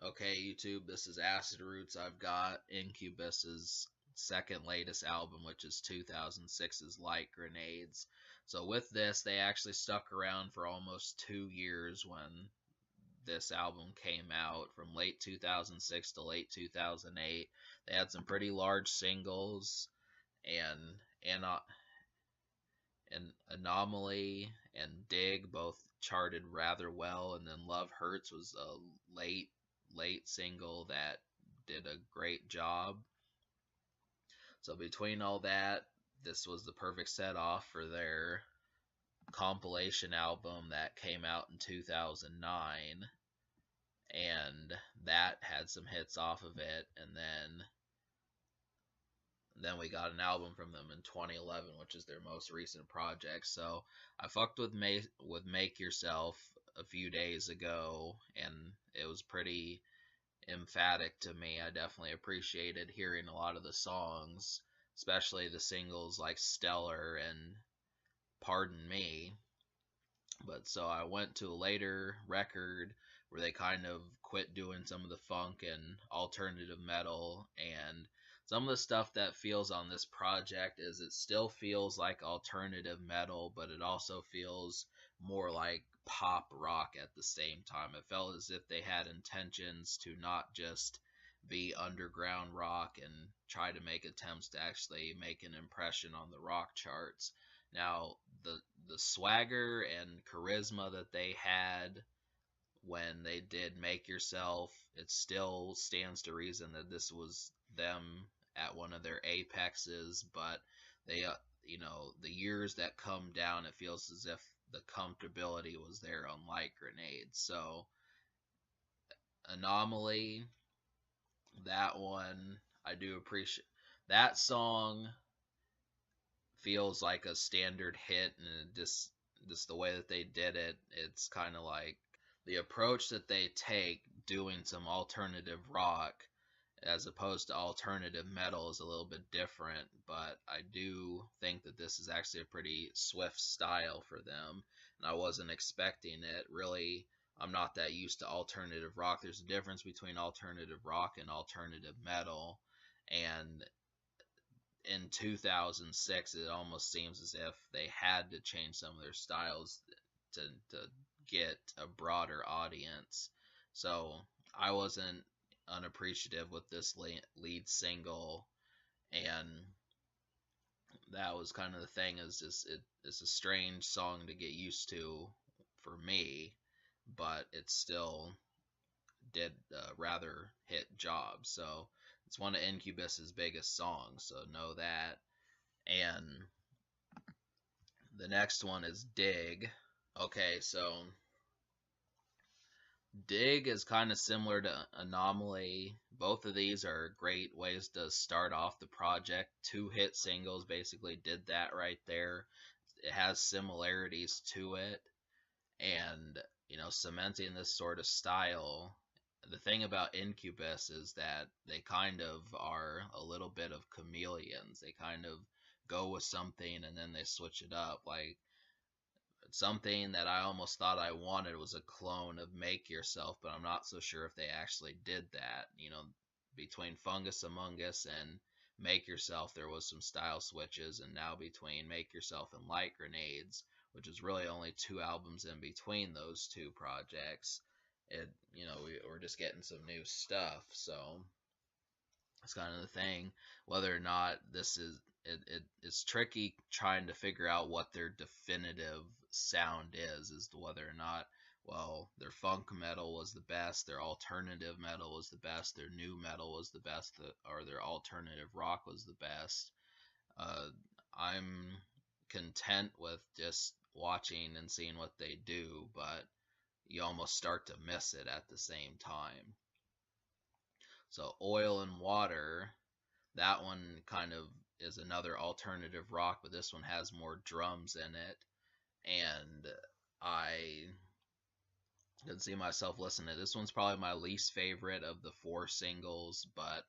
Okay, YouTube, this is Acid Roots. I've got Incubus's second latest album, which is 2006's Light Grenades. So, with this, they actually stuck around for almost 2 years when this album came out, from late 2006 to late 2008. They had some pretty large singles, and Anomaly and Dig both charted rather well, and then Love Hurts was a late single that did a great job. So between all that, this was the perfect set off for their compilation album that came out in 2009, and that had some hits off of it. And then we got an album from them in 2011, which is their most recent project. So I fucked with Make Yourself a few days ago, and it was pretty emphatic to me. I definitely appreciated hearing a lot of the songs, especially the singles like Stellar and Pardon Me. But so I went to a later record where they kind of quit doing some of the funk and alternative metal, and some of the stuff that feels on this project is it still feels like alternative metal, but it also feels more like pop rock at the same time. It felt as if they had intentions to not just be underground rock and try to make attempts to actually make an impression on the rock charts. Now, the swagger and charisma that they had when they did Make Yourself, it still stands to reason that this was them at one of their apexes. But they, the years that come down, it feels as if the comfortability was there on Light Grenades. So, Anomaly, that one, I do appreciate. That song feels like a standard hit, and it just the way that they did it, it's kind of like the approach that they take doing some alternative rock as opposed to alternative metal is a little bit different. But I do think that this is actually a pretty swift style for them, and I wasn't expecting it. Really, I'm not that used to alternative rock. There's a difference between alternative rock and alternative metal, and in 2006, it almost seems as if they had to change some of their styles to get a broader audience. So I wasn't unappreciative with this lead single, and that was kind of the thing. Is just it's a strange song to get used to for me, but it still did a rather hit job. So it's one of Incubus's biggest songs, so know that. And the next one is Dig. Okay, so Dig is kind of similar to Anomaly. Both of these are great ways to start off the project. Two hit singles basically did that right there. It has similarities to it, and cementing this sort of style. The thing about Incubus is that they kind of are a little bit of chameleons. They kind of go with something and then they switch it up. Like, something that I almost thought I wanted was a clone of Make Yourself, but I'm not so sure if they actually did that. Between Fungus Among Us and Make Yourself, there was some style switches, and now between Make Yourself and Light Grenades, which is really only 2 albums in between those two projects, we're just getting some new stuff. So it's kind of the thing, whether or not this is it's tricky trying to figure out what their definitive sound is as to whether or not, well, their funk metal was the best, their alternative metal was the best, their new metal was the best, or their alternative rock was the best. I'm content with just watching and seeing what they do, but you almost start to miss it at the same time. So Oil and Water, that one kind of is another alternative rock, but this one has more drums in it, and I can see myself listening to this. One's probably my least favorite of the 4 singles, but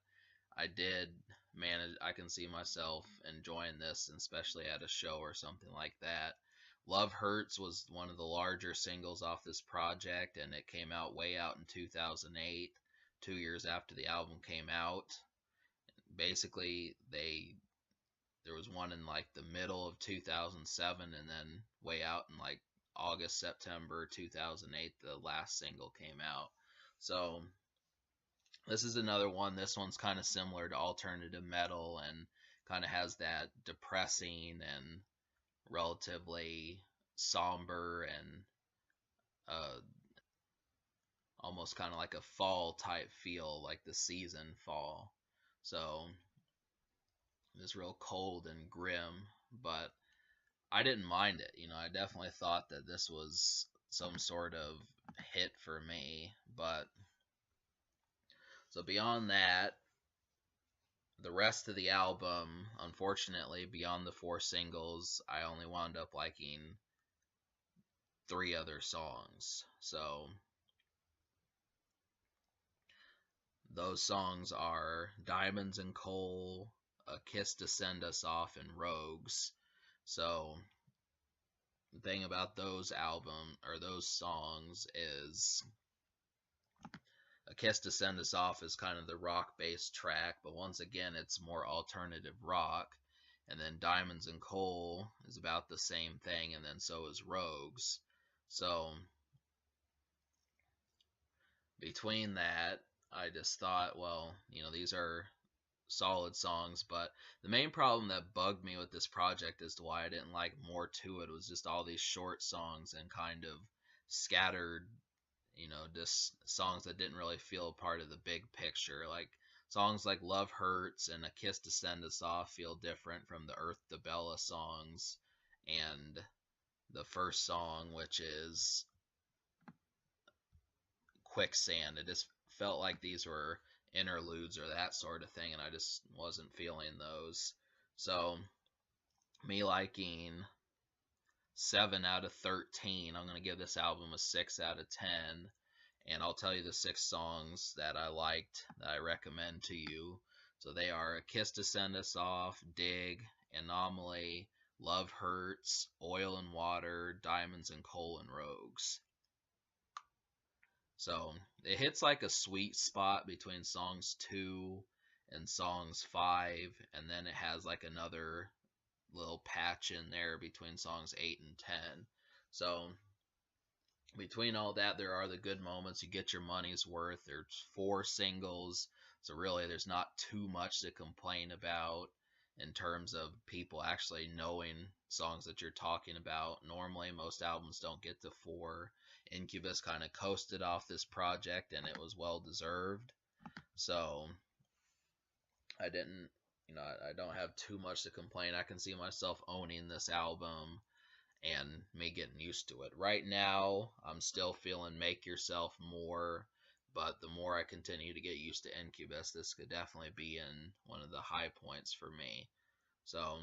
I did manage. I can see myself enjoying this, especially at a show or something like that. Love Hurts was one of the larger singles off this project, and it came out way out in 2008. 2 years after the album came out. Basically, there was one in like the middle of 2007, and then way out in like August, September 2008, the last single came out. So this is another one. This one's kind of similar to alternative metal and kind of has that depressing and relatively somber and uh, almost kind of like a fall type feel, like the season fall. So it's real cold and grim, but I didn't mind it. I definitely thought that this was some sort of hit for me. But so beyond that, the rest of the album, unfortunately, beyond the four singles, I only wound up liking three other songs. So those songs are Diamonds and Coal, A Kiss to Send Us Off, and Rogues. So the thing about those songs is A Kiss to Send Us Off is kind of the rock based track, but once again it's more alternative rock. And then Diamonds and Coal is about the same thing, and then so is Rogues. So between that, I just thought, well, these are solid songs, but the main problem that bugged me with this project as to why I didn't like more to it was just all these short songs and kind of scattered, just songs that didn't really feel a part of the big picture. Like songs like Love Hurts and A Kiss to Send Us Off feel different from the Earth to Bella songs and the first song, which is Quicksand. It just felt like these were interludes or that sort of thing, and I just wasn't feeling those. So, me liking 7 out of 13, I'm going to give this album a 6 out of 10. And I'll tell you the 6 songs that I liked that I recommend to you. So they are A Kiss to Send Us Off, Dig, Anomaly, Love Hurts, Oil and Water, Diamonds and Coal, and Rogues. So it hits like a sweet spot between songs 2 and songs 5, and then it has like another little patch in there between songs 8 and 10. So between all that, there are the good moments. You get your money's worth. There's 4 singles, so really there's not too much to complain about in terms of people actually knowing songs that you're talking about. Normally, most albums don't get to 4. Incubus kind of coasted off this project, and it was well deserved. So I didn't, I don't have too much to complain. I can see myself owning this album and me getting used to it. Right now, I'm still feeling Make Yourself more, but the more I continue to get used to Incubus, this could definitely be in one of the high points for me. So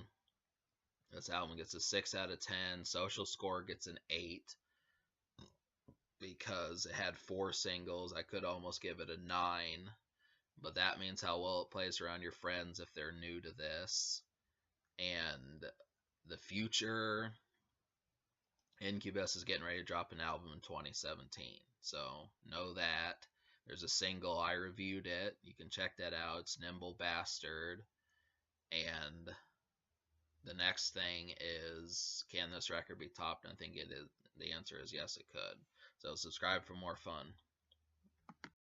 this album gets a 6 out of 10. Social Score gets an 8 because it had 4 singles. I could almost give it a 9, but that means how well it plays around your friends if they're new to this. And the future, Incubus is getting ready to drop an album in 2017. So know that. There's a single, I reviewed it. You can check that out. It's Nimble Bastard. And the next thing is, can this record be topped? And I think it is. The answer is yes, it could. So subscribe for more fun.